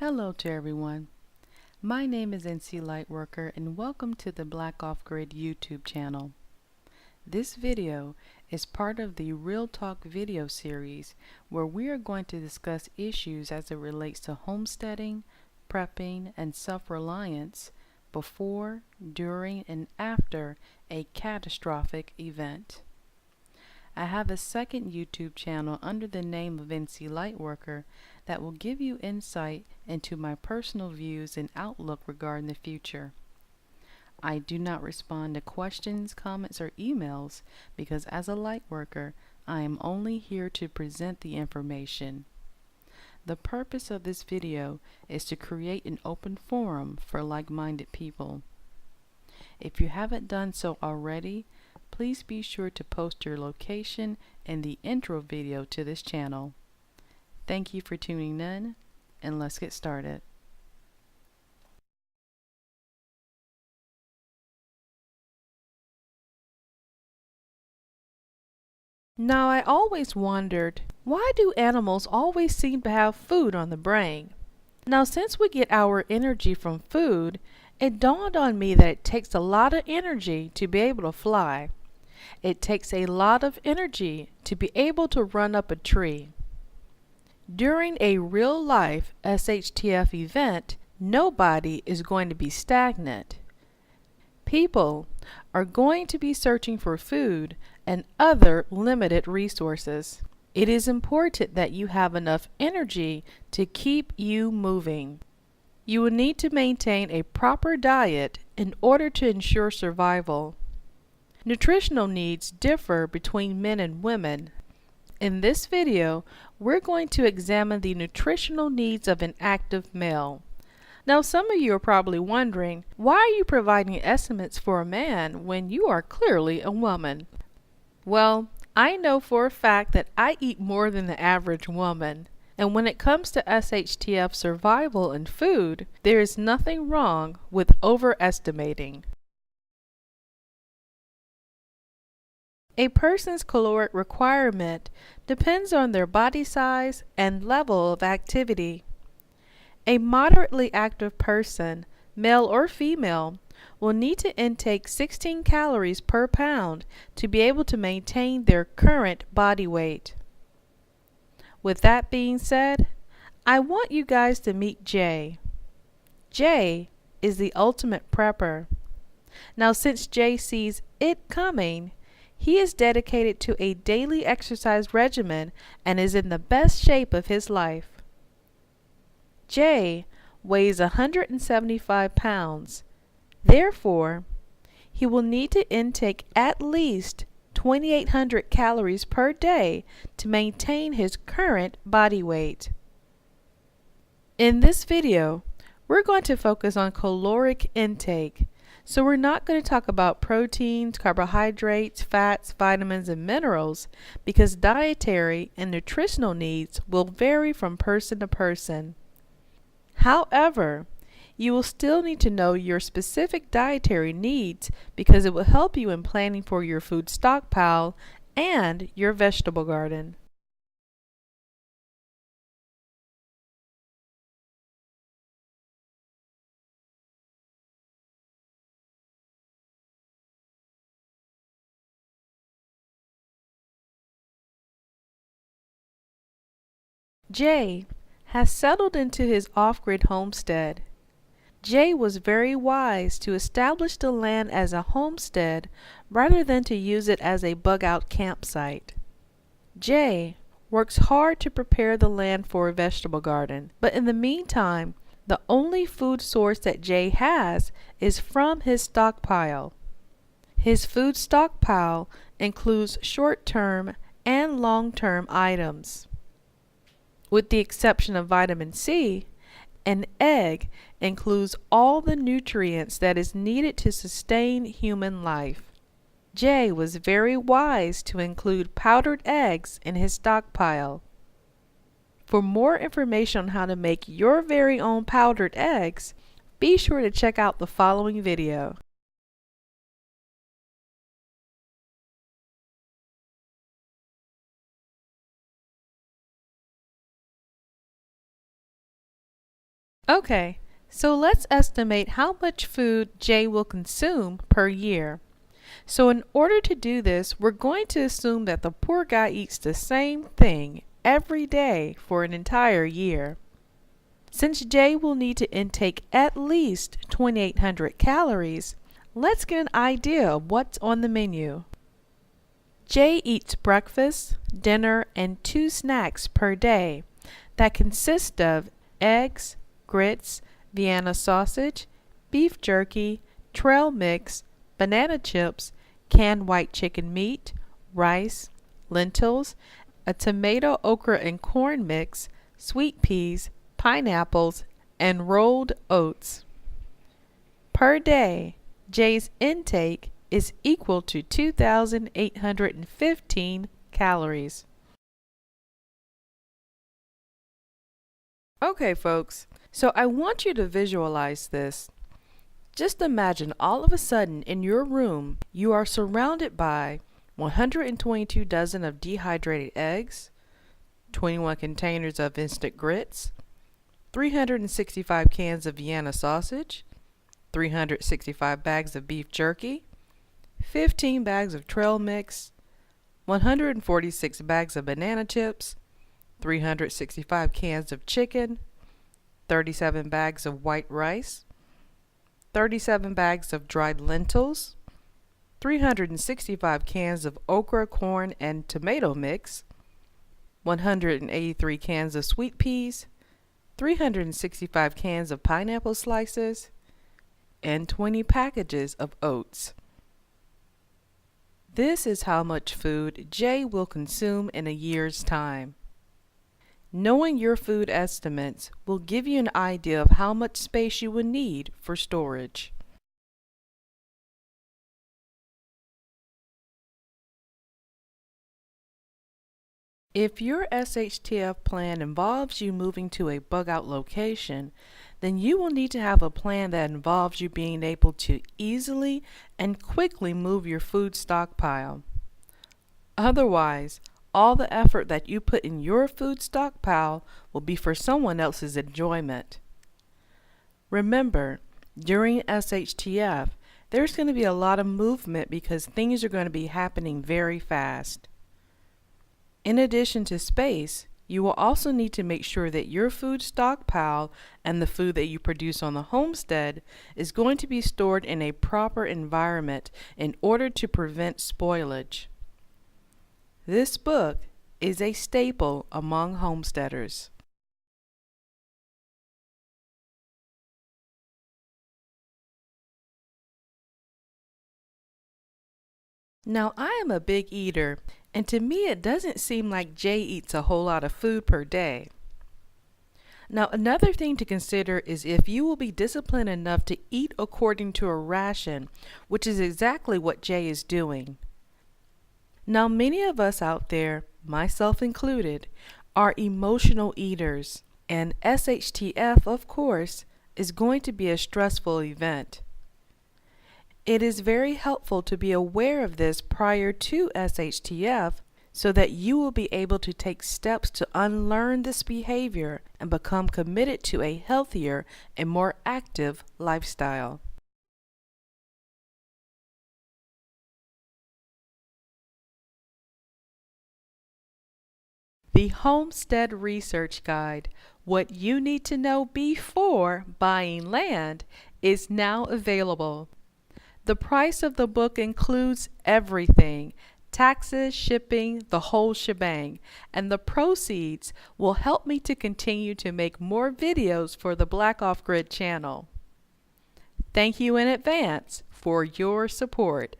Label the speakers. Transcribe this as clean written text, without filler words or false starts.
Speaker 1: Hello to everyone. My name is NC Lightworker and welcome to the Black Off Grid YouTube channel. This video is part of the Real Talk video series where we are going to discuss issues as it relates to homesteading, prepping, and self-reliance before, during, and after a catastrophic event. I have a second YouTube channel under the name of NC Lightworker that will give you insight into my personal views and outlook regarding the future. I do not respond to questions, comments, or emails because as a lightworker, I am only here to present the information. The purpose of this video is to create an open forum for like-minded people. If you haven't done so already, please be sure to post your location in the intro video to this channel. Thank you for tuning in, and let's get started. Now, I always wondered, why do animals always seem to have food on the brain? Now, since we get our energy from food, it dawned on me that it takes a lot of energy to be able to fly. It takes a lot of energy to be able to run up a tree. During a real-life SHTF event, nobody is going to be stagnant. People are going to be searching for food and other limited resources. It is important that you have enough energy to keep you moving. You will need to maintain a proper diet in order to ensure survival. Nutritional needs differ between men and women. In this video, we're going to examine the nutritional needs of an active male. Now, some of you are probably wondering, why are you providing estimates for a man when you are clearly a woman? Well, I know for a fact that I eat more than the average woman. And when it comes to SHTF survival and food, there is nothing wrong with overestimating. A person's caloric requirement depends on their body size and level of activity. A moderately active person, male or female, will need to intake 16 calories per pound to be able to maintain their current body weight. With that being said, I want you guys to meet Jay. Jay is the ultimate prepper. Now, since Jay sees it coming, he is dedicated to a daily exercise regimen and is in the best shape of his life. Jay weighs 175 pounds. Therefore, he will need to intake at least 2,800 calories per day to maintain his current body weight. In this video, we're going to focus on caloric intake. So we're not going to talk about proteins, carbohydrates, fats, vitamins, and minerals because dietary and nutritional needs will vary from person to person. However, you will still need to know your specific dietary needs because it will help you in planning for your food stockpile and your vegetable garden. Jay has settled into his off-grid homestead. Jay was very wise to establish the land as a homestead rather than to use it as a bug-out campsite. Jay works hard to prepare the land for a vegetable garden, but in the meantime, the only food source that Jay has is from his stockpile. His food stockpile includes short-term and long-term items. With the exception of vitamin C, an egg includes all the nutrients that is needed to sustain human life. Jay was very wise to include powdered eggs in his stockpile. For more information on how to make your very own powdered eggs, be sure to check out the following video. Okay, so let's estimate how much food Jay will consume per year. So in order to do this, we're going to assume that the poor guy eats the same thing every day for an entire year. Since Jay will need to intake at least 2,800 calories, let's get an idea of what's on the menu. Jay eats breakfast, dinner, and 2 snacks per day that consist of eggs, grits, Vienna sausage, beef jerky, trail mix, banana chips, canned white chicken meat, rice, lentils, a tomato, okra, and corn mix, sweet peas, pineapples, and rolled oats. Per day, Jay's intake is equal to 2,815 calories. Okay, folks, so I want you to visualize this. Just imagine all of a sudden in your room you are surrounded by 122 dozen of dehydrated eggs, 21 containers of instant grits, 365 cans of Vienna sausage, 365 bags of beef jerky, 15 bags of trail mix, 146 bags of banana chips, 365 cans of chicken, 37 bags of white rice, 37 bags of dried lentils, 365 cans of okra, corn, and tomato mix, 183 cans of sweet peas, 365 cans of pineapple slices, and 20 packages of oats. This is how much food Jay will consume in a year's time. Knowing your food estimates will give you an idea of how much space you will need for storage. If your SHTF plan involves you moving to a bug-out location, then you will need to have a plan that involves you being able to easily and quickly move your food stockpile. Otherwise, all the effort that you put in your food stockpile will be for someone else's enjoyment. Remember, during SHTF, there's going to be a lot of movement because things are going to be happening very fast. In addition to space, you will also need to make sure that your food stockpile and the food that you produce on the homestead is going to be stored in a proper environment in order to prevent spoilage. This book is a staple among homesteaders. Now, I am a big eater, and to me it doesn't seem like Jay eats a whole lot of food per day. Now, another thing to consider is if you will be disciplined enough to eat according to a ration, which is exactly what Jay is doing. Now, many of us out there, myself included, are emotional eaters, and SHTF, of course, is going to be a stressful event. It is very helpful to be aware of this prior to SHTF so that you will be able to take steps to unlearn this behavior and become committed to a healthier and more active lifestyle. The Homestead Research Guide, What You Need to Know Before Buying Land, is now available. The price of the book includes everything: taxes, shipping, the whole shebang, and the proceeds will help me to continue to make more videos for the Black Off Grid channel. Thank you in advance for your support.